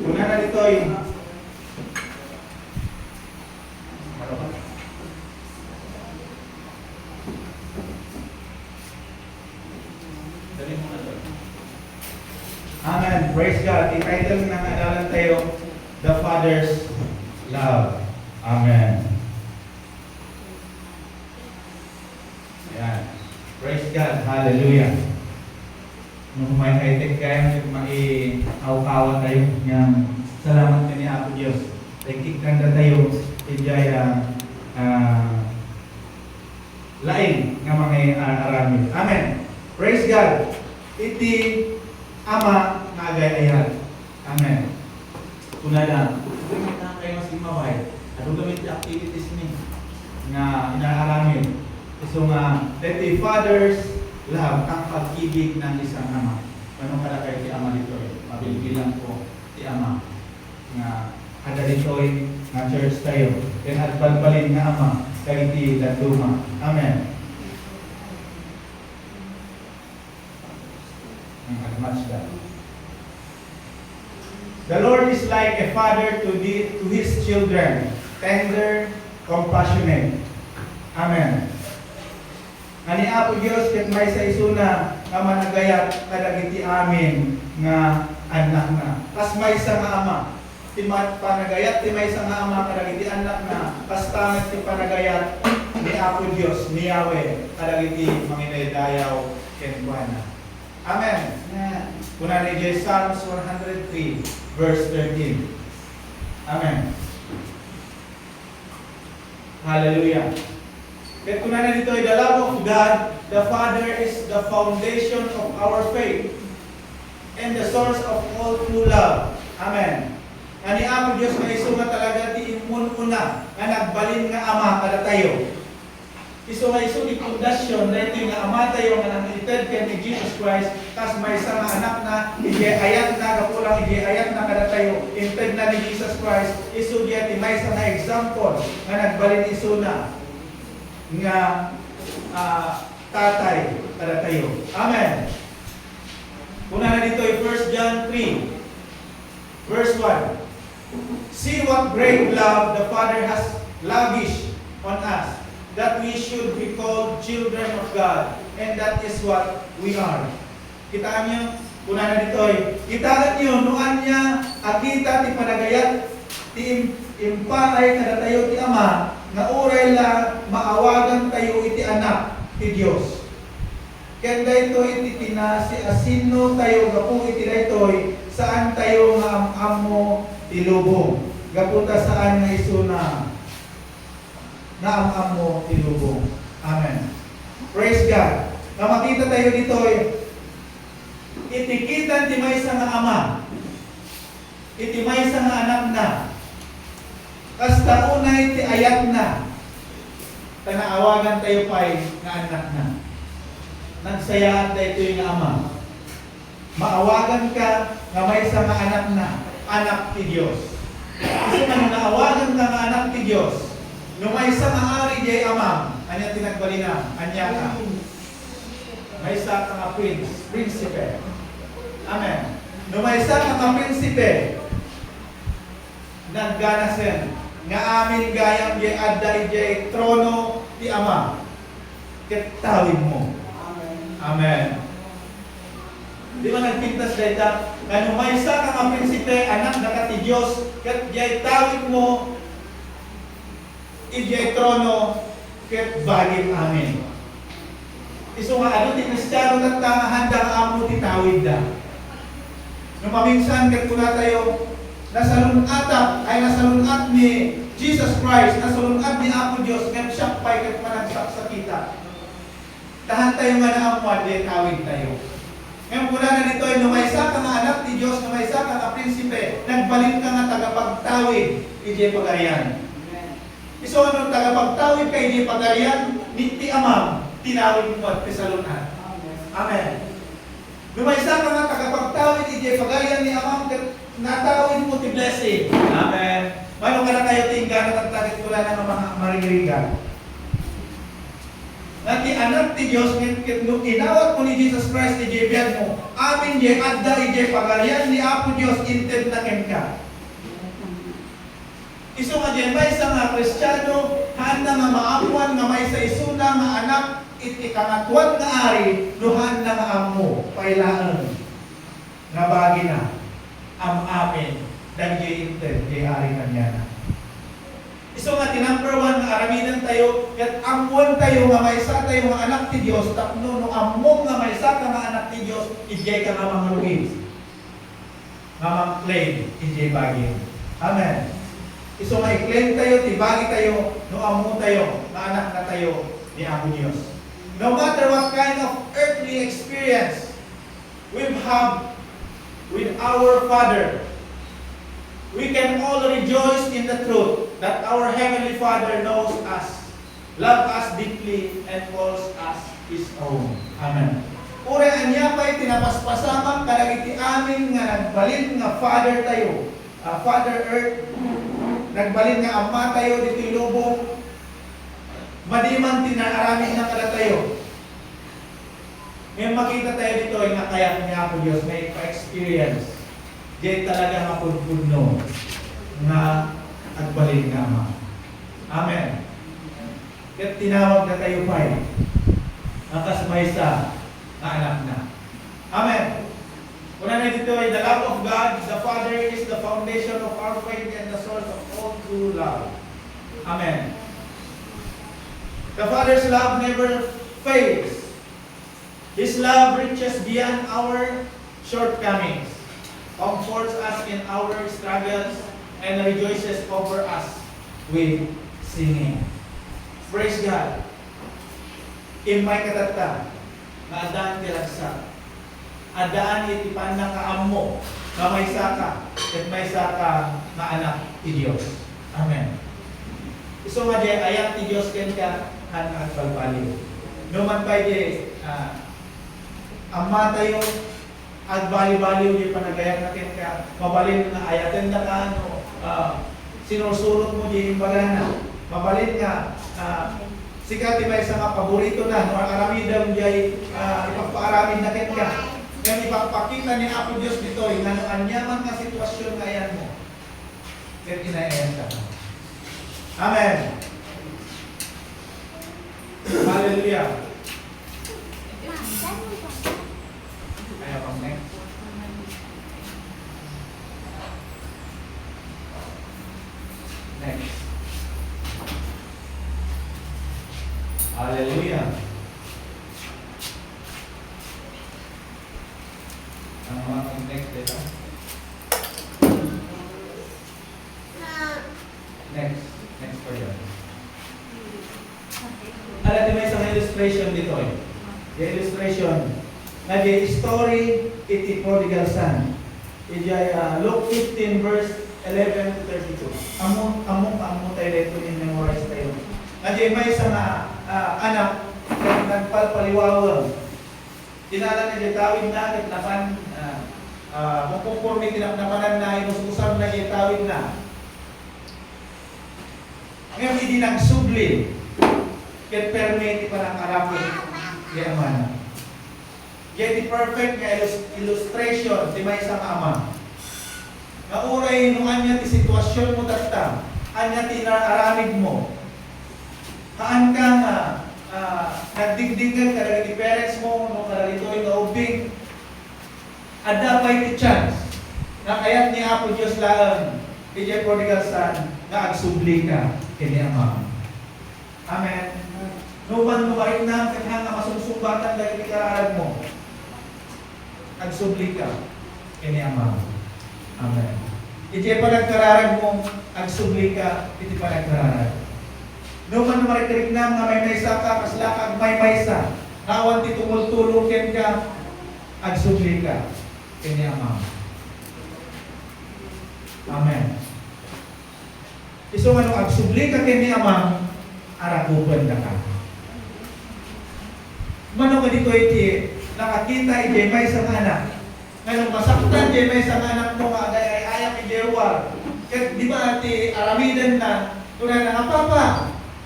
Una na dito ay Amen. Praise God. I-title ng aralan tayo, The Father's Love. Amen. Ayan. Praise God. Hallelujah. Nung may high-tech kaya, mai-aw-awa tayo ng salamat kami Apo Diyos. Nagkikanda tayo, ijaya laing nga mga aramin. Amen. Praise God. Iti Ama nga agay-ayan. Amen. Kuna lang, gamit na kayo mas imaway. Ano gamit yung activities ni nga inaaramin. So nga, that the Father's love, ang pag-ibig ng isang ama. Anong kalakay ti Ama dito eh? Mabilibilang po ti Ama. Nga, kada dito eh, nga church tayo. Then at balbalin nga Ama, kay ti Daduma. Amen. Much that. The Lord is like a father to his children, tender, compassionate. Amen. Ani Apo Diyos ket may sa isuna nga managayat kadagiti amin nga anak na. Kas may sa nga ama ti panagayat ti may sa nga ama kadagiti anak na. Kas tangat ti panagayat ni Apo Diyos ni Yahweh kadagiti manginaydayaw ken kuana. Amen. Kuna ni Psalms 103 verse 13. Amen. Hallelujah. Kaya kuna na dito ay the love of God, the Father is the foundation of our faith and the source of all true love. Amen. Ani Apo Diyos na isunga talaga ti imun una nga nagbalin nga ama kada tayo. Iso nga iso ni pundasyon na ito yung ama tayo nga nang-ited kay ni Jesus Christ, tas may isang anak na ayat na kapulang ayat na kada tayo inted na ni Jesus Christ. Iso diya ti may isang example nga nagbalin iso na nga tatay kada tayo. Amen. Kuna na dito ay 1 John 3 verse 1. See what great love the Father has lavished on us, that we should be called children of God, and that is what we are. Kitaan niyo, kuna na dito ay, kitaan niyo, nuan niya, akita ti panagayat, ti impalay kada tayo ti ama, nga uray la maawagan tayo iti anak ti Dios. Ken daytoy iti tinasi asino tayo gapu iti daytoy, saan tayo nga amamo ti lubong. Gaputa saan nga isuna na ang mo tilubong. Amen. Praise God. Na makita tayo dito itikitan ti may nga ama. Iti may nga anak na. Kasta unay ti ayat na. Tanaawagan tayo pa'y nga anak na. Nagsayaan tayo ito yung ama. Maawagan ka nga may nga anak na. Anak ti Diyos. Kasi nang naawagan ka nga anak ti Diyos, nung may isang ari diay amam, anya tinagbalina, anya ka. May isa ka nga prinsipe. Amen. Nung may isa ka nga prinsipe, nagganasen, nga amin gayang diay adda diay trono ti ama. Ketawin mo. Amen. Amen. Di ba nagpintas dayta? Nga nung may isa ka nga prinsipe, anak na ka ti Diyos, ket diay tawin mo, ijay trono ket bagim amin. Iso nga ano ti Kristiyano nagtangahan da amo ti tawid da. No maminsan ket kuna tayo nasalunatap ay nasalunat ni Jesus Christ, nasalunat ni Apo Dios ket siya pay ket managsak sa kita. Tahan tayo nga na amo di tawid tayo. Ngayon kuna na dito ay numaysa ka nga anak ti Dios, numaysa ka nga prinsipe, nagbalin ka nga tagapagtawid ijay pagarian. Iso anong tagapagtawid kay di pagarian, ti amam, tinawid mo at kasalunat. Amen. Lumaysa ka nga tagapagtawid, ijay pagarian ni amam, natawid mo ti blessing. Amen. Mano ka na kayo tingga na tagtagit ko lang ng mga marigirigan. nga ti anak ti Dios no inawat mo ni Jesus Christ ti Jebian mo. Amin je adda ije pagarian ni Apo Dios inted na ken ka. Isu nga dyan, may isa nga Kristiyano, handa nga maapuan nga may sa isuna nga anak, iti kangatwat nga ari, luhan na nga amo, pailaan, nga bagi na, amin, dan jay inted, jay ari kanya na. Isu nga tinumber one nga aramidan tayo, kat amuan tayo nga may isa tayo nga anak ti Diyos, tapno no among nga may isa ka nga anak ti Diyos, ijay ka nga mga lugis, nga mag-claim, ijay bagi. Amen. Iso nga i-claim tayo, tibagi tayo, no amo tayo, na anak na tayo ni Apo Diyos. No matter what kind of earthly experience we've had with our Father, we can all rejoice in the truth that our Heavenly Father knows us, loves us deeply, and calls us His own. Amen. Ure anya pa'y tinapaspasamak kadagiti amin nga nagbalin nga Father tayo, Father Earth, nagbalin nga ama tayo dito ilubong, madiman tinaarami na kada tayo. Ngayon makita tayo dito ay nakayat niya ako Diyos, may pa-experience. Diyan talaga mapudpudno nga agbalin nga ama. Amen. Kaya tinawag na tayo pa eh. Ang kasmaysa na anak na. Amen. Una na dito ay the love of God, the Father is the foundation of our faith and the source of all true love. Amen. The Father's love never fails. His love reaches beyond our shortcomings, comforts us in our struggles, and rejoices over us with singing. Praise God. In my katata, naadaan tilagsa. Adaan iti panang kaammo na may saka at may saka na anak ti Diyos. Amen. Iso nga di ayat ti Diyos ken ka han at balbaliw. No man pa di amma tayo at bali-baliw di panagayan natin ka mabalin na ayaten na ka sinusulot mo di imbagana. Mabalin nga sikat ti may sa nga paborito na no aramidam di ipagpaaramid na ken ka. Yang ipagpakita ni Apo Diyos dito ay anyaman nga sitwasyon na yan mo. Kaya kinaayan ka. Amen. Hallelujah. Kaya pang next. Next. Hallelujah. Ang mga next dito. Next for you. Alam niyo may isang illustration dito eh. Yung illustration, nag-story iti prodigal son. Ijay Luke 15 verse 11 to 32. Among tayo dito yung memorize tayo. Nag-may isang anak nagpalpaliwawang. Tinala na tawid na at napan mapupurni tinapnapanan na inususam na tawid na. Ngayon hindi nagsubli ket permit pa ng arapon di amana. Yet the perfect nga illustration ti may isang ama. Nauray nung anya ti sitwasyon mo tatta, anya ti naaramid mo. Haan ka nga nagdigdigan kada ti parents mo no kada ito'y naubing ada pa iti chance na kayat ni Apo Diyos laang iti prodigal son na agsubli ka kini ama. Amen. Numan mo marit na kanya nga masungsumbatan dahil iti kararag mo. Agsubli ka kini ama. Amen. Iti panagkararag mo agsubli ka iti panagkararag. Numan maritirik na nga may maysa ka, kaslakag may maysa. Nawan ti tumultulong ken ka, agsubli ka. Kini ama. Amen. Iso nga nung agsubli ka kini ama, arakupan ka ka. Mano ka dito iti, nakakita iti may isang anak. Ngayon masaktan iti may isang anak mo nga ay ayam iti war. Ket di ba iti aramidan na, tunay na nga papa,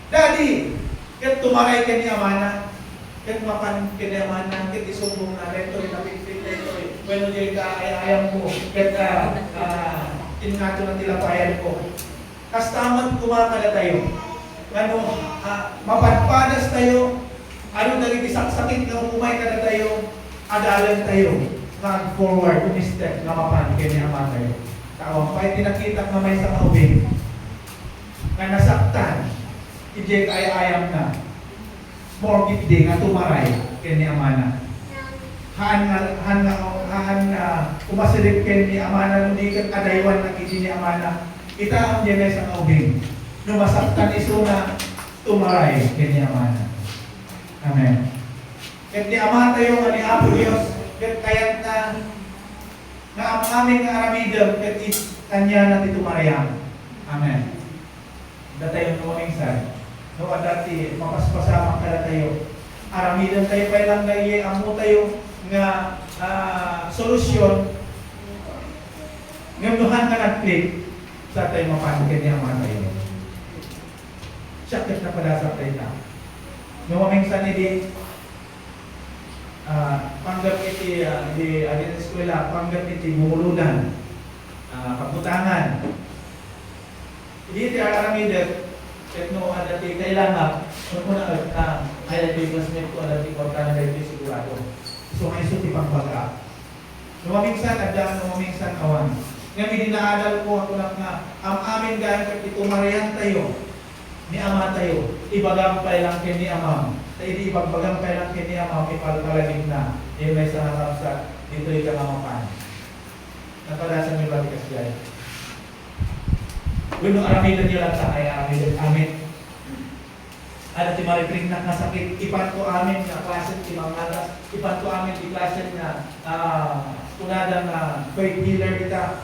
Daddy, ket tumaray ka ni ama na, Ket mapan kinamanan ket isumbong na dito napipit dito. Bueno di ka ayam ko ket tingato na tilapayan ko. Kastaman kumakala tayo. Ano mapadpadas tayo. Ano dali sakit nga umay kada tayo. Adalan tayo. Mag-forward, umistep nga mapan kinamanan tayo. Tawag pa tinakita nga may sa kaubing. Nga nasaktan. Ijek ay ayam na. Morgit di nga tumaray ken ni amana. Han umasilip ken ni amana no di ket adaywan na kiti ni amana. Ita ang jenes ang ubing. No masaktan isuna tumaray ken ni amana. Amen. Ket ni amana tayo nga ni Apo Dios ket kayat na nga ang aming aramidem ket kanya na tumarayam. Amen. Datayon no mingsan. No, dati mapaspasama kada tayo. Aramidan tayo pa lang gaya amo tayo nga solusyon. Ngamuhan ka nag-click sa tayo mapankin niya mga tayo. Sakit na pala sa tayo na. No, mamingsan hindi panggap iti di agin eskwela, panggap iti mumuludan, kabutangan. Hindi iti aramidan no ada di kailangan no na ay di classmate ko ada di kontra na di sigurado so may suti pagbaga no maminsan ada no maminsan awan ngami dinaalal ko ako lang nga ang amin gayon ket tumarian tayo ni ama tayo ibagampay lang ken ni ama tayo di ibagampay lang ken ni ama ipalpalagig na yung may sa sa dito ika mamapan napadasan mi bati kasiyay. Bueno, aramidan niyo lang sa ay aramidan amin. Ada ti maripring na kasakit, ipan ko amin na klase ti mangalas, ipan ko amin ti klase na tunadang faith healer kita.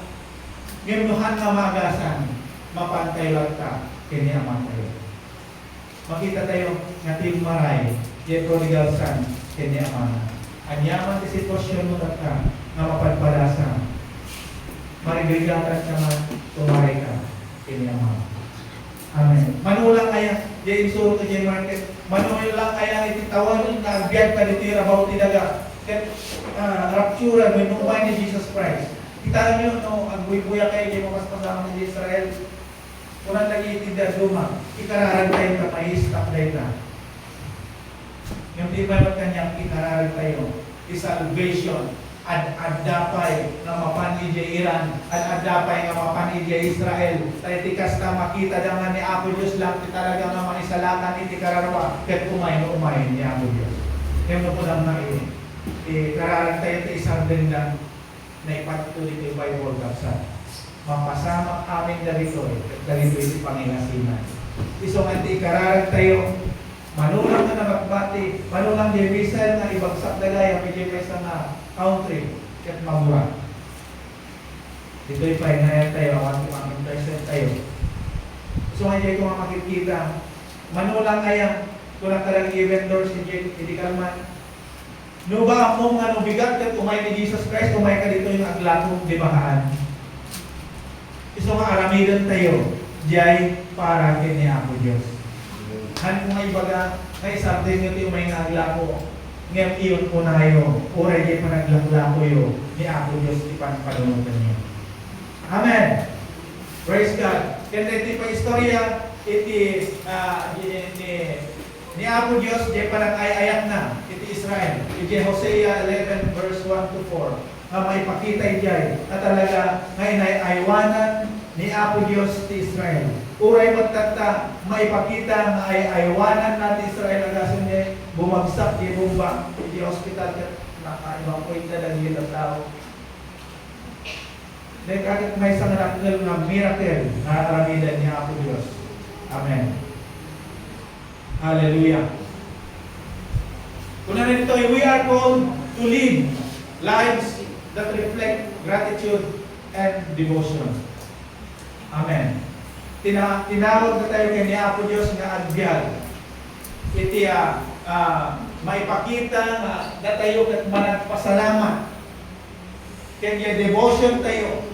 Nginuhan nga magasan, mapantay lang ta, kini aman tayo. Makita tayo nga maray, yet prodigal son, kini aman. Anyaman ti sitwasyon mo ka, nga mapadpadasan. Marigligatan ka man, tumaray ka. Kini ama. Amen. Manulang kaya di insuro to jay market. Manulang kaya iti tawon na agad ka dito rabaw ti daga. Ket rapture when umay ni Jesus Christ. Kita niyo no agbuy-buya kay di mo mas pasama ni Israel. Kunan lagi iti duma. Ikararan tayo ka mais tak dayta. Yung di ba kanyang ikararan tayo. Salvation. Ad-adapay nga mapan ije Iran, ad-adapay nga mapan ije Israel. Tayo tikas na makita dangan ni Apo Diyos lang, ti talaga nga manisalakan iti kararwa, ket umay ni Apo Diyos. Kaya mo po lang na kararan tayo ti isang dendang na ipatuloy iti Bible kapsa. Mapasama amin darito, darito iti Panginoon. Iso nga ti kararan tayo, manulang na nagbati, manulang di Bisel nga ibagsak dagay ang pijay sa nga country, ket mabura. Dito'y pahinaya tayo, awan kumaming present tayo. So ngayon ko makikita, manulang kaya, kung nakalang vendors, hindi kalman. No ba mong ano bigat ket umay ni Jesus Christ, umay ka dito yung aglatong dibahaan. So nga aramidan tayo, jay para kini Apo Diyos. Han kung may baga, may something nyo may naglako, ngem iyon po na kayo, oray di pa naglako yo, ni Apo Diyos ipanpanunutan niyo. Amen! Praise God! Kaya iti pa istorya, iti ni Apo Diyos, di pa nag-ayayat na, iti Israel. Iti Hosea 11 verse 1 to 4, na may pakita iti na talaga na inayaywanan ni Apo Diyos ti Israel. Uray magtata, maipakita na ay aywanan natin Israel agason niya, bumagsak di bomba, di hospital ka, nakaibang point na lang yun ang tao. Dahil kahit may isang miracle na aramidan niya Apo Diyos. Amen. Hallelujah. Kung ito, we are called to live lives that reflect gratitude and devotion. Amen. Tinawag na tayo kay Apo Diyos nga agbyad. Iti maipakita na tayo kat managpasalamat. Kaya devotion tayo.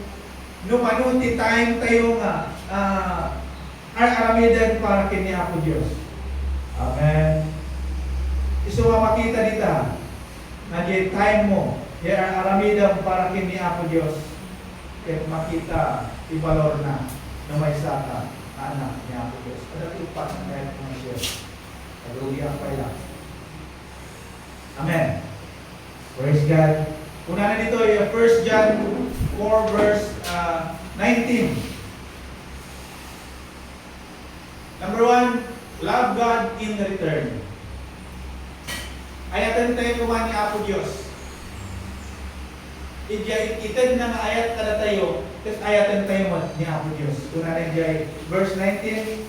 Numanuti time tayo nga aramidan para kay Apo Diyos. Amen. Iso nga makita dita, na di time mo, di ang aramidam para kini Apo Diyos, kaya makita, ibalor na may saka, anak ni Apo Diyos. Ada tupat na kahit mga Diyos. Kaluliang pa lang. Amen. Praise God. Una na dito yung 1 John 4 verse 19. Number 1, love God in return. Ayatan tayo kumain ni Apo Diyos. Itid na nga ayat kada tayo, tapos ayatan tayo mo ni Apo Diyos. Una na dyan, verse 19,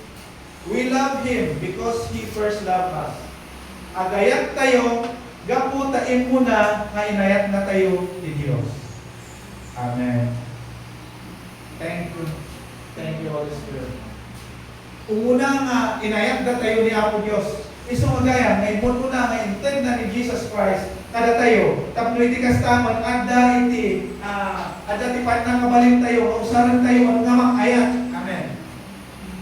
we love Him because He first loved us. Agayat tayo, gaputain mo na nga inayat na tayo ni Diyos. Amen. Thank you. Thank you, Holy Spirit. Una nga inayat na tayo ni Apo Diyos. Isong agaya, ngayon mo na nga intend na ni Jesus Christ, kada tayo, tapno iti kastaman, ada iti pat na kabalin tayo, kausaran tayo, ang ngamang ayat. Amen.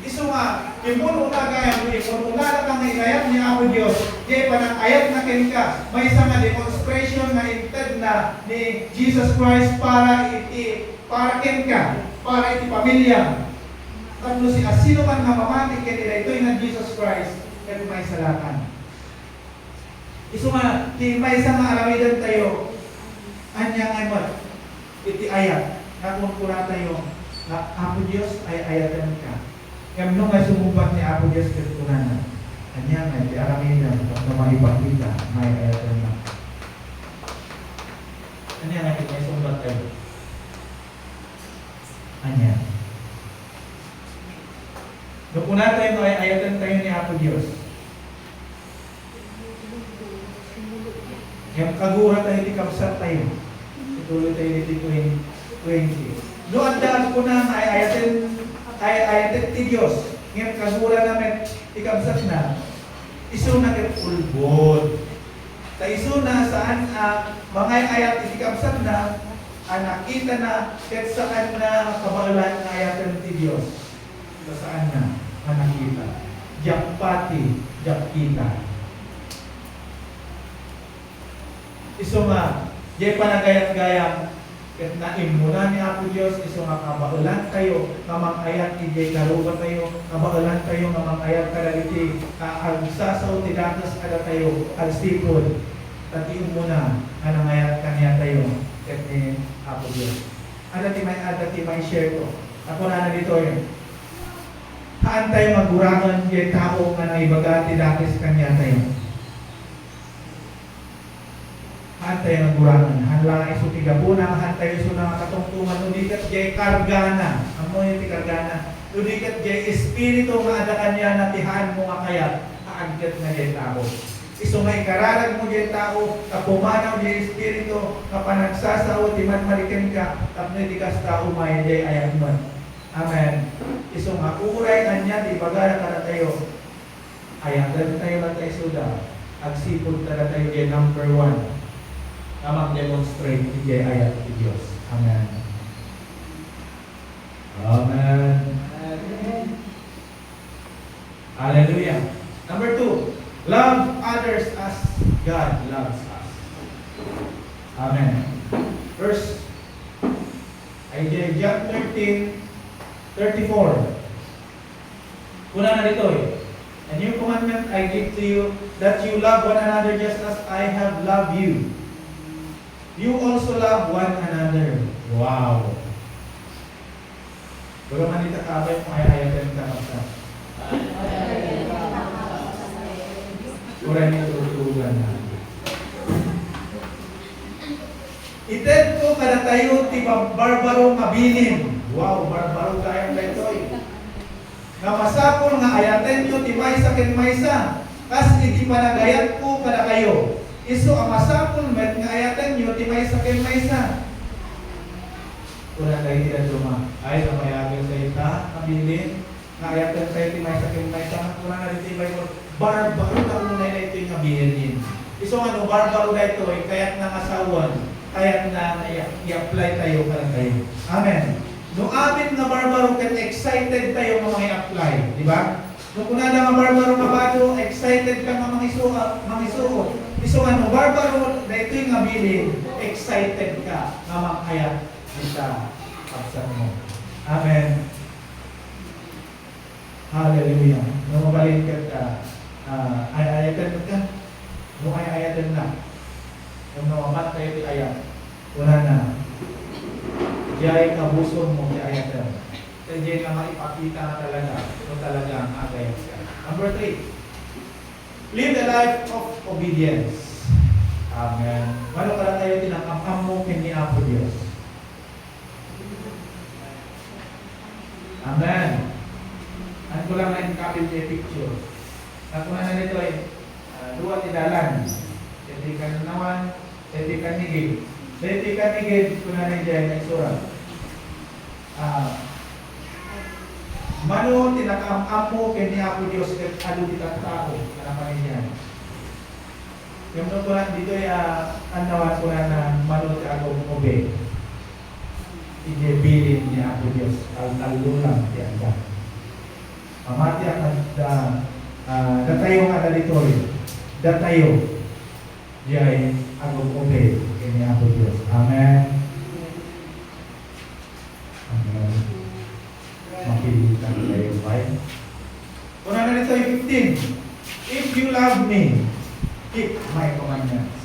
Iso nga, imun una gaya, imun una na kang inayat ni Apo Diyos, kaya pa ng ayat na ka, may isang nga demonstration na intend na ni Jesus Christ para ka, para iti pamilya. Tapno sino man nga mamatik kaya ito yung Jesus Christ, kaya may salatan. Iso nga, may isang aramidan tayo, anyang ay mat, iti ayat, na kung kura tayo, na Apo Diyos ay ayatan ka. Kaya nung ay sumumpat ni Apo Diyos katunanan, anyang ay iti aramidan, na maipakita, may ayatan na. Anyang ay iti sumumpat tayo. Anyang. Nung una tayo ay ayatan tayo ni Apo Diyos. Yung kagura tayo di kapsat tayo. Ituloy tayo dito 20. Doon daan ko na ay ayatin ti Diyos. Ngayon kagura namin ikapsat na. Iso na kitulbod. Ta iso na saan mga ayat ikapsat na nakita na kahit saan na kabalan na ayatin ti Diyos. Ito saan na nakita. Jakpati, jakita. Iso nga, di panagayat-gayang ket naimuna ni Apo Diyos, iso nga kabaulan kayo, kamang ayat iti karuba tayo, kabaulan kayo, kamang ayat kada iti agsasaw ti datos kada tayo, agsipod, tati muna, anang ayat kanya tayo, ket ni Apo Diyos. Ada ti may share ko. Ako na dito yun. Haan tayo magurangan di tao nga nang ibaga ti datos kanya tayo. Hantay ang gurangan, hanlang iso tigabuna, hantay iso na katungtungan, udikat jay kargana, amo yung tikargana, udikat jay espiritu nga ada kanya na tihaan mo nga kaya, kaagkat na jay tao. Iso nga ikararag mo jay tao, kapumanaw jay espiritu, kapanagsasaw, timan malikin ka, tapno itikas tao maya jay ayat mo. Amen. Iso nga uray kanya, di bagara ka na tayo, ayagan tayo lang tayo suda, agsipod na tayo jay number 1. Na mag-demonstrate hindi ayat ni Diyos. Amen. Amen. Amen. Hallelujah. Number 2, love others as God loves us. Amen. Verse John 13:34. Una na dito eh. A new commandment I give to you, that you love one another just as I have loved you. You also love one another. Wow. Pero manita kabay mo ay ayatan ka kapsa. Kuray niyo tutugan na. Ited ko kada tayo ti barbaro mabilin. Wow, barbaro tayo na ito eh. Nga masapol nga ayaten nyo ti maysa ken maysa. Kas iti panagayat ko kada kayo. Iso ang masapul met nga ayatan nyo ti maysa ken maysa. Kuna tayo tila duma. Ay sa mayagan sa ita, kabilin. Nga ayatan tayo ti maysa ken maysa. Kuna na rin ti Bible. Barbaro na unay na ito yung abilin. Iso ano, barbaro na ito eh. Kaya't na asawan. Kaya't na i-apply tayo para tayo. Amen. No amin na barbaro ken excited tayo nga mga i-apply. Di ba? Nung kuna na mga barbaro mabado, excited ka mga mangisuot. Iso nga no, barbaro, na ito yung nabilin, excited ka na makayat kita pagsan mo. Amen. Hallelujah. Nung mabalik ka, ayatan ka, nung ayatan na. Nung nawamat kayo di ayat, wala na. Diyay kabuson mo di ayatan. Kaya diyay nga maipakita na talaga kung talaga ang agay ka. Number 3, live a life of obedience. Amen. Paano ka lang tayo tinakam mo kini Apo Diyos? Amen. Ano ko lang na kapit yung picture. Nakuha na nito ay dua tidalan. Tetikan naman, tetikan nigid. Tetikan nigid, kuna na dyan na isura. Mano tinakam-amo kini Apo Diyos ket adu kita tao kana pa niyan. Yung nung kuna dito ay anawan ko na mano ti agong obey. Ijebilin ni Apo Diyos al-talulang ti anda. Amati ang datayo nga dalitori. Datayo diay agong obey kini Apo Diyos. Amen. Amen. Makilitan tayo, right? Kuna na nito yung 15. If you love me, keep my commandments.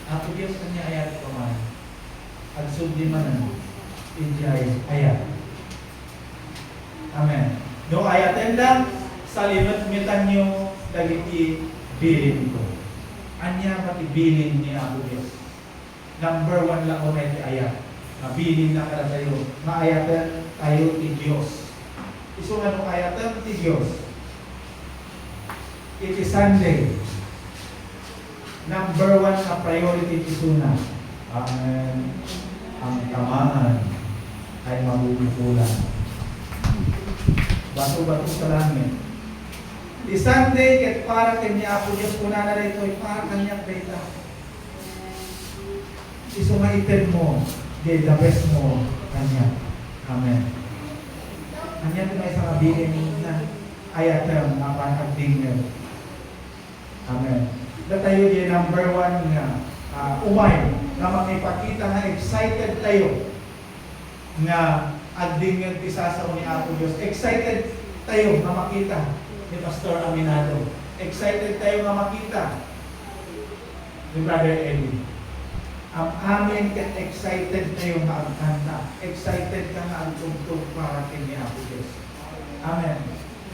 Apo Diyos kanya ayat command. At subdi man injay ayat. Amen. No ayaten lang, sa limit-mitan nyo dagiti bilin ko. Anya pati bilin ni Apo Diyos. Number 1 lang ko na iti ayat. Mabilin na kada tayo. Maayatan tayo ti Diyos. Iso nga nung ayatan ti Diyos. Iti Sunday. Number 1 na priority ti suna. Amen. Ang tamaan ay mabubukulan. Bato-bato sa langit. Iti Sunday ket para kanya Apo Diyos kuna na rito ay para kanya beta. Iso nga iten mo. The best mo kanya. Amen. Kanya ito na isang abilin na ayatan na panagding nyo. Amen. Tayo di number 1 nga umay na makipakita na excited tayo nga agding nyo tisa sa ni Apo Diyos. Excited tayo na makita ni Pastor Aminado. Excited tayo na makita ni Brother Eddie. Ang amin ka excited na yung maagkanta. Excited ka na ang tugtog para kini Apo Diyos. Amen.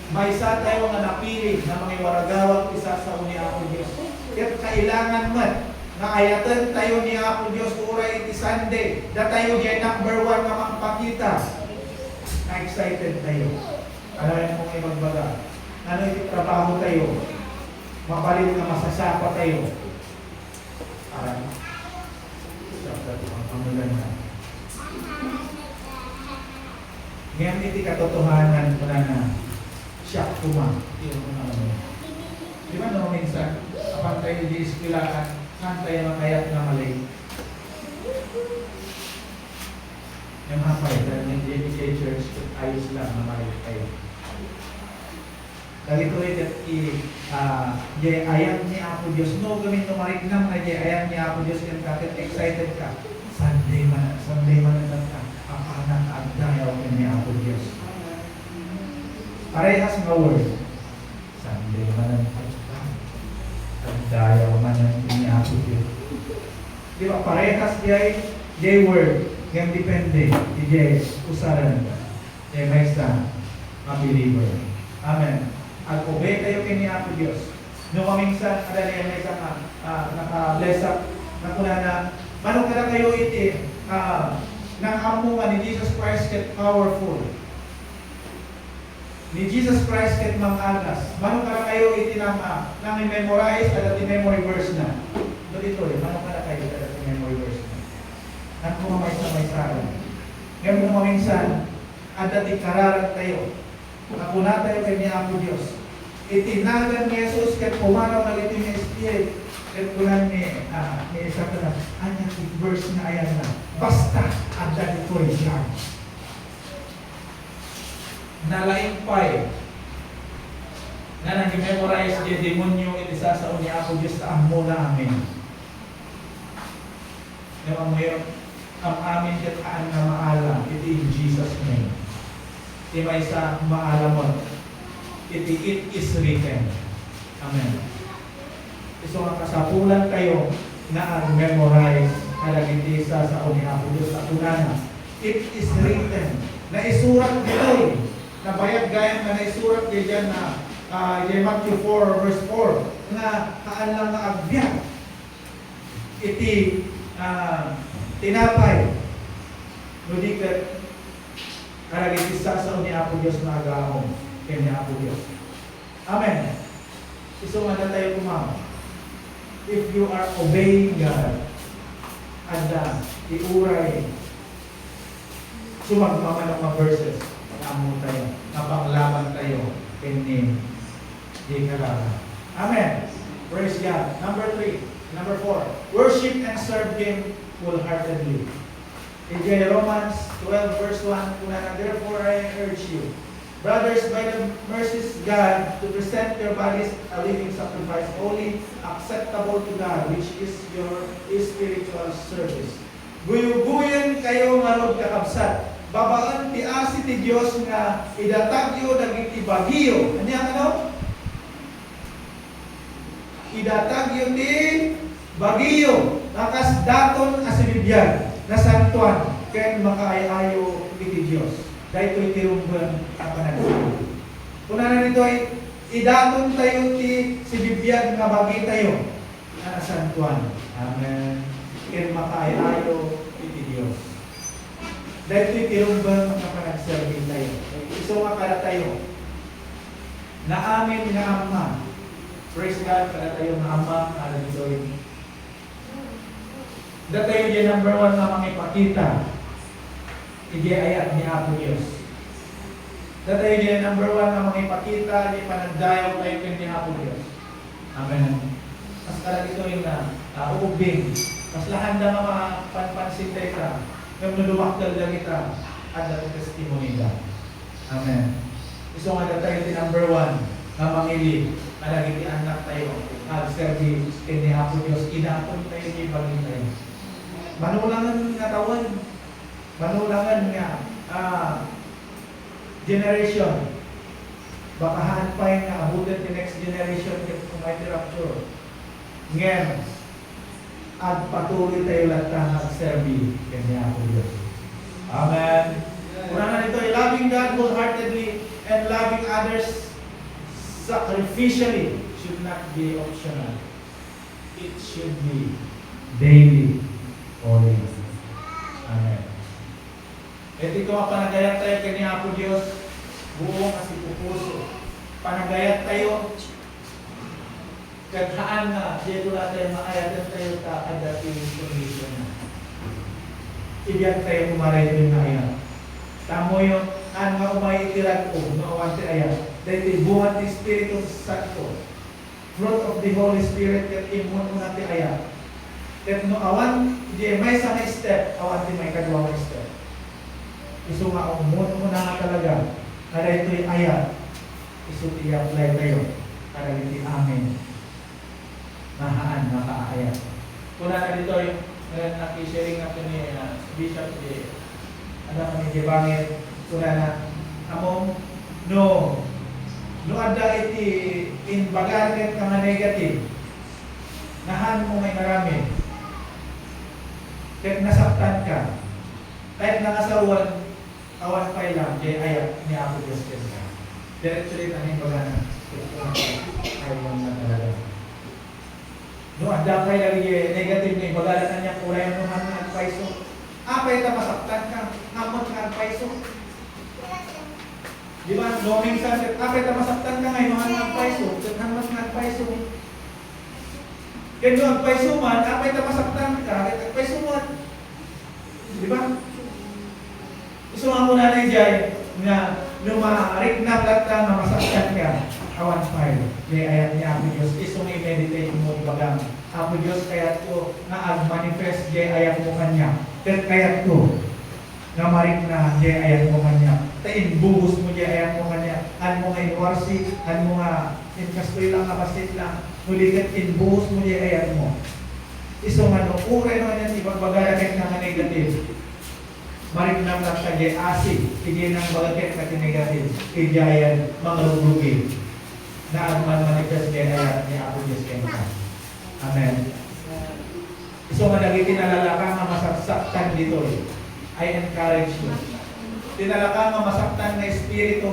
May isa tayo nga napili na mga waragawang isa sa ni Apo Diyos. Kaya kailangan man na ayatan tayo ni Apo Diyos uray iti Sunday. Na tayo diyan number 1 na makapakita. Na excited tayo. Alam mo kung magbaga. Ano iti trabaho tayo. Mabalin na masasapa tayo. Ngayon iti katotohanan ko na siya kuma. Di ba no minsan, kapag tayo di iskilaan, saan tayo makayat na mali? Yung hapay, dahil yung JPK Church, ayos lang na mali tayo. Dahil ito ay ayat ni Apo Diyos. No, gamin tumarik lang na ayat ni Apo Diyos yung kakit excited ka. Sunday man na ka. Ang anak agdayaw ni Apo Diyos. Parehas nga word. Sunday man na agdayaw man ni Apo Diyos. Di ba? Parehas jay word. Yang depende. Jay usaran. Jay may isa. A believer. Amen.Ag-obey kayo kini Apo Diyos. No maminsan ada niya may isang naka-bless up na kuna na manong kada kayo iti nang amungan ni Jesus Christ ket powerful. Ni Jesus Christ ket mangagas. Manong kada kayo iti nang i-memorize kada ti memory verse na. Dito manong kada kayo kada ti memory verse na. Nang kumamay sa may saran. Ngayon mo maminsan ada ti kararan tayo. Nakuna tayo kay ni Apo Diyos. Itinagan ni Jesus ket pumanaw na iti ni Spirit ket kunan ni Satanas. Anya ti verse na ayan na. Basta adda ditoy lang. Nalaimpay nga nag-memorize di demonyo iti sa ni Apo Diyos ta amo namin. Naman ngayon, ang amin kataan na maalam, iti in Jesus' name. Iti may sa maalam mo, iti it is written. Amen. So ang kasapulan kayo na memorize kalagiti sa ni Apo Diyos sa unana. It is written. Naisurat dito nabayag gayang na naisurat diyan na Matthew 4 verse 4 nga kaan lang nga agbyag iti tinapay nudikat kalagiti sa ni Apo Diyos na agahom kay ni Apo Diyos. Amen. Iso nga na tayo kumama. If you are obeying God, anda, iuray, sumagmama ng mga verses, pag-amo tayo, napanglaban tayo, hindi kalala. Amen. Praise God. Number 4, worship and serve Him wholeheartedly. In Romans 12 verse 1, therefore I urge you, brothers, by the mercies of God, to present your bodies a living sacrifice, holy, acceptable to God, which is your spiritual service. Guyuguyan kayo marod kakabsat. Babaan ti asi ti Dios nga idatagyo dagiti bagyo. Ano? Idatagyo ti bagyo. Nakas daton asibibyan na santuan ken makaayayo iti Dios. Dahil ito'y tirumban ang panagsabi. Kuna nito ay idaton tayo ti si Bibiyag nga bagi tayo na nasantuan. Amen. Ken makaayayo iti Dios. Dahil ito'y tirumban ang panagsabi tayo. Iso nga para tayo na amin nga Ama. Praise God para tayo na Ama para dito'y. Datayo yung number 1 na mangipakita. Igi ayat ni Apo Diyos. Datayo niya number 1 na mga ipakita, di panagdayaw tayo ni Apo Diyos. Amen. Mas kalag ito yung uubing. Mas lahan na mga panpansin tayo ka. Yung nadumaktal na kita at dating testimony ka. Amen. Gusto nga datayo yung number 1 na mangili. Alagiti anak tayo. Servi ni Apo Diyos. Inapon tayo ni bagay tayo. Manulangan nga tawan. Manulangan nga generation. Baka hanpay nga abutin the next generation kung may rapture. Ngayon, at patuloy tayo latang serbi kanya ako Diyos. Amen. Una na nito ay loving God wholeheartedly and loving others sacrificially should not be optional. It should be daily always. Amen. At ito ang panagayat tayo kanya Apo Diyos, buong asipupuso. Panagayat tayo, kaghaan na, dito natin maayatan tayo kaadating condition na. Ibiyag tayo kumaray din na ayat. Tamo yun, ang nga umayitiran ko, maawan ti ayat. Dahil buhat ni Espiritu Santo, fruit of the Holy Spirit, kat imun mo natin ayat. Kat no awan, di may sa step, awan di may kadwang step. Iso nga umun mo na talaga. Para ito'y ayat. Iso i-apply tayo. Para ito'y amin. Mahaan, makaayat. Kuna na dito yung nakisharing natin ni Bishop di ano kami di bangit. Kuna na among no ada iti in bagargan ka nga negative. Nahan mo may marami. Kahit nasaktan ka. Kahit nakasaruan awan pa lang, di ayat ni Apo Diyos kaya. Diretso rin ang himbaga na. Ayaw na talaga. No, anda kay lagi negative na himbaga na niya, kulay mo naman ang paiso. Apay ta masaktan ka, amot ka ang paiso. Di ba? No, minsan, apay ta masaktan ka ngayon, mga ang paiso. Hamot nga ang paiso. Kaya ang paiso man, apay ta masaktan ka, ang paiso man. Di ba? Gusto nga muna na dyan na lumarik na plata na masaktan ka, awan smile. Kaya ayat niya Apo Diyos, isong i-meditate mo ibagang Apo Diyos kayat ko na ag-manifest jay ayat mo kanya. Kayat ko na marik na jay ayat mo kanya. Tain bubus mo jay ayat mo kanya. han mo nga inwarsi, han mo nga inkastoy lang, kapasit lang, nuligat inbuhos mo niya ayan mo. Iso nga no, uray naman yan, ibang bagay na negative. Marik na lang kagay asig, hindi nang bagay na negative, idiayan, mga lugugin, na agman manifest kaya ayan ni Apo Diyos kayo. Amen. Iso nga naging tinalala ka nga masaktan dito, I encourage you. Tinala ka nga masaktan na espiritu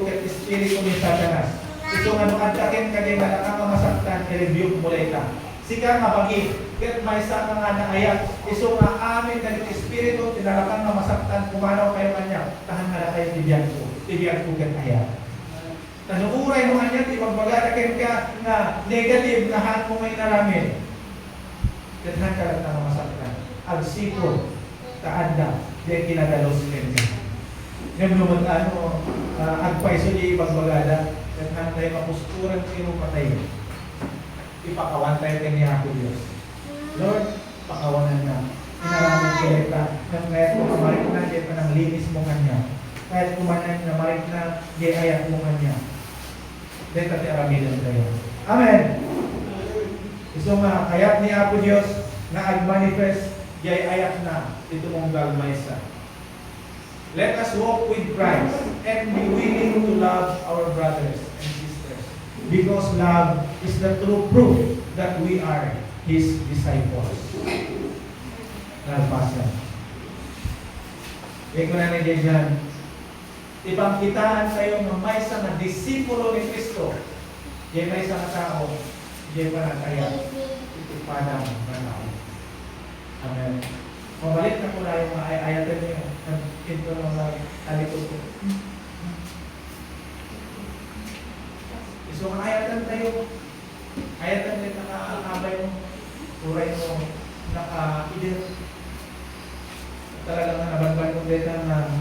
ni Satanas. Iso nga nukadkakin ka din na ka masaktan, i-review mo lang ita. Sika nga bagi, ket may isa nga naayat, iso nga amin na espiritu, tinala ka nga masaktan, kumanaw kayo kanya, tahan nga na kayo tibiyag ko ket ayat. Nanuuray mo kanya, ipagbagadakin ka nga negative na han mo may naramin. Ket han ka lang nga masaktan. Agsipon, taanda, di kinadalos ka. Ngayon naman agpaiso niya ipagbagada, ket han tayo mapusturan kayo patay. Ipakawan tayo kanya ako Diyos. Lord, pakawanan na. Inaramin ko ito. Kahit kumarik na, di pa nang linis mo kanya. Kahit kumanan na marik na, di ayat mo kanya. Dito ti aramidan tayo. Amen! So nga, kayat ni Apo Diyos na ag-manifest, di ayat na, ito mong galmaysa. Let us walk with Christ and be willing to love our brothers and sisters. Because love is the true proof that we are His disciples. Nalpasan. Ikaw na nandiyan dyan. Ipangkitaan kayo ng may isang disipulo ni Kristo. Diyan may isang tao. Diyan pa na kaya. Itipadang tao. Amen. Mabalik na po na yung ayatan niyo. Ito ng talikod ko. So, ayatan tayo. Ayatan din nakakabay mo. Uray mo. Naka-ident. Talagang nabanban mo dito na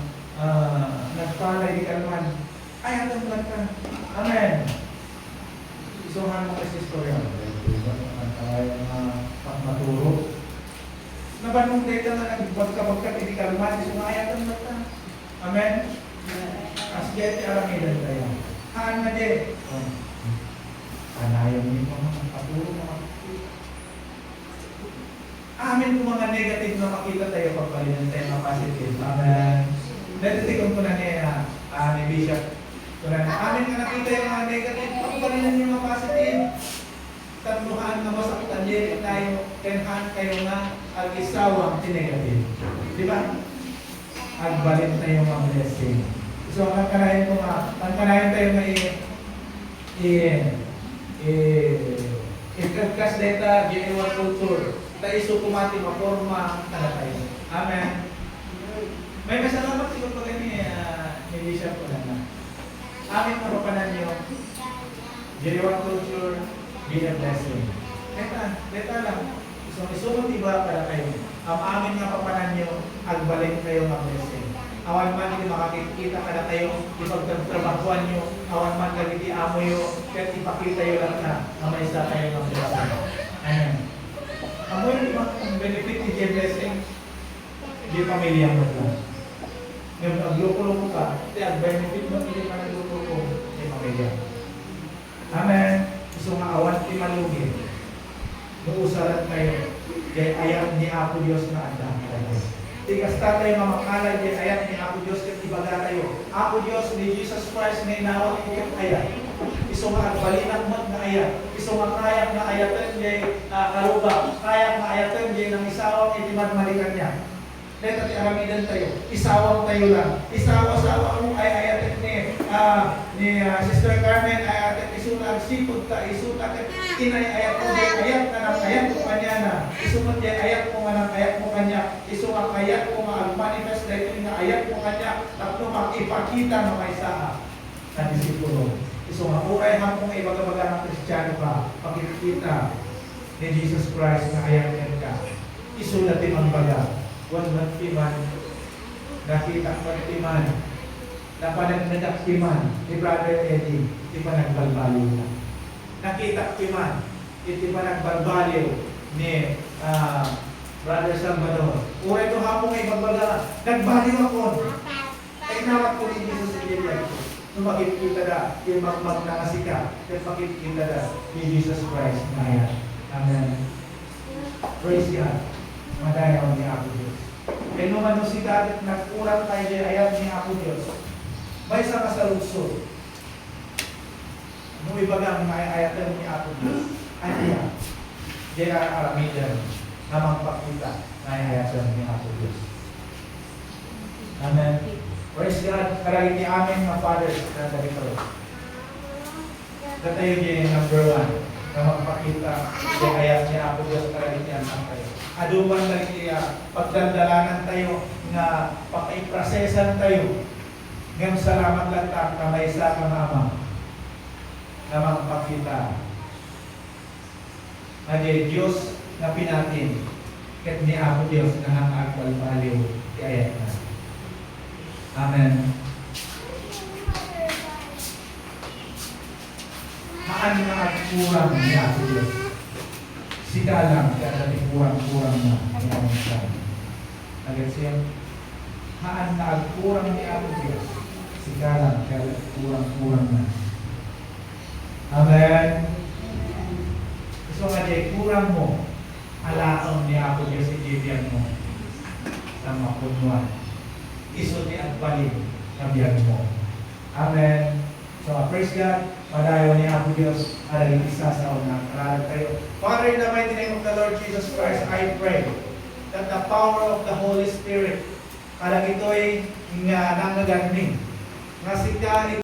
nagpalay di kalman. Ayatan lang ka. Amen. Isuhan mo kasi istorya. Pagmaturo. Nabanong dito na nagbagka-bagka di kalman. Isuhan ayatan lang ka. Amen. Asget aramidan tayo. Haan na din. Panayon din mga paturo mga amin kung mga negative na makita tayo pagpalinan tayo mga positive. Amen. Natitikon ko na niya ni Bishop. Amin nga nakita yung mga negative, pagpalinan yung mga positive. Tatluhan na masaktan din tayo, tenhan kayo nga ag-isawang negative. Di ba? Agbalin tayo mga blessing. So, ang kanahin ko nga, ang kanahin tayo nga i-broadcast data, genuine culture. Tayo sukumati, maporma, tayo. Amen. May masalamat siguro pa kami ni Bishop ko na. Amin na papanan nyo, genuine culture, be a blessing. Deta lang. So, isumot iba para kayo. Ang amin nga papanan nyo, agbalik kayo ng blessing. Awan man hindi makikita ka na kayo, ipagtrabahuan nyo, awan man hindi amo nyo, kahit ipakita nyo lang na may isa kayo ng blessing. Amen. Amo yung ang benefit ni J blessing, di pamilya mo lang. Ngayon, agluko-luko ka, ang benefit mo, hindi ka nagluko-luko, di pamilya. Amen. Gusto nga awan, di malugi. Nuusaran kayo, kaya ayaw ni Apo Diyos na andang kayo. Tigas tayo mamakalay din ayat ni Apo Diyos ket ibaga tayo. Apo Diyos ni Jesus Christ na inawat ket ayat. Iso nga agbalinag mat nga ayat. Iso nga kayak nga ayatan jay karuba. Kayak nga ayatan jay nang isawang itimad malikan niya. Dito ti aramidan tayo. Isawang tayo lang. Isawa-sawa mo ay ayatan ni Sister Carmen ayatan isulag sipod ka isuta ket inay ayat mo ayat na nang ayat ko kanya na. Isumot jay ayat mo nga nang ayat mo kanya. Iso nga kayat mo nga manifest dito nga ayat mo kanya tapno makipakita ng may saa sa disipulo. Iso nga uray hapong ibaga-baga ng Kristiyano ka, pakikita ni Jesus Christ na ayat ka. Iso natin ang baga. Huwag magtiman, nakita magtiman, napanagtiman ni Brother Eddie, di pa nagbalbaliw na. Nakita timan, di pa nagbalbaliw ni Brother Salvador. Uray ito hapong ay magbaga, nagbaliw ako. Ay nawat ko ni Jesus sa Biblia. makikita na, yung magmagnakasika, yung makikita na, ni Jesus Christ na yan. Amen. Praise God. Madayaw ni Apo Diyos. Kaya nung ano si David, nagkulang tayo dyan, ayan ni Apo Diyos. May isa ka sa lugso. Nung iba nga, ayatan ni Apo Diyos. Ano yan? Diyan ang aramidan na magpakita na ayatan ni Apo Diyos. Amen. Praise God. Karagin ni amin mga fathers na dito. Datayo niya number 1 na magpakita ng ayat niya Apo Diyos karagin niya ang tayo. Aduman lang niya pagdaldalanan tayo na pakaiprosesan tayo. Ngayon salamat lang ta na may isa ka mama na magpakita na Diyos na pinatin kat ni Apo Diyos na hangagwal baliw di ayat na. Amen. Maan na kurang ni Apo Diyos. Sika lang kaya kurang-kurang na ni Apo Diyos. Agad siya. Maan na kurang ni Apo Diyos. Sika lang kaya kurang-kurang na. Amen. So nga di, kurang mo. Alaon ni Apo Diyos ibibigyan mo sa mapunuan. Iso ni ang balik na biyag mo. Amen. So, praise God. Padayo ni Apo Diyos. Alay isa sa unang karalag tayo. Father, in the mighty name of the Lord Jesus Christ, I pray that the power of the Holy Spirit, alang ito'y nga nangagarning. Nga sika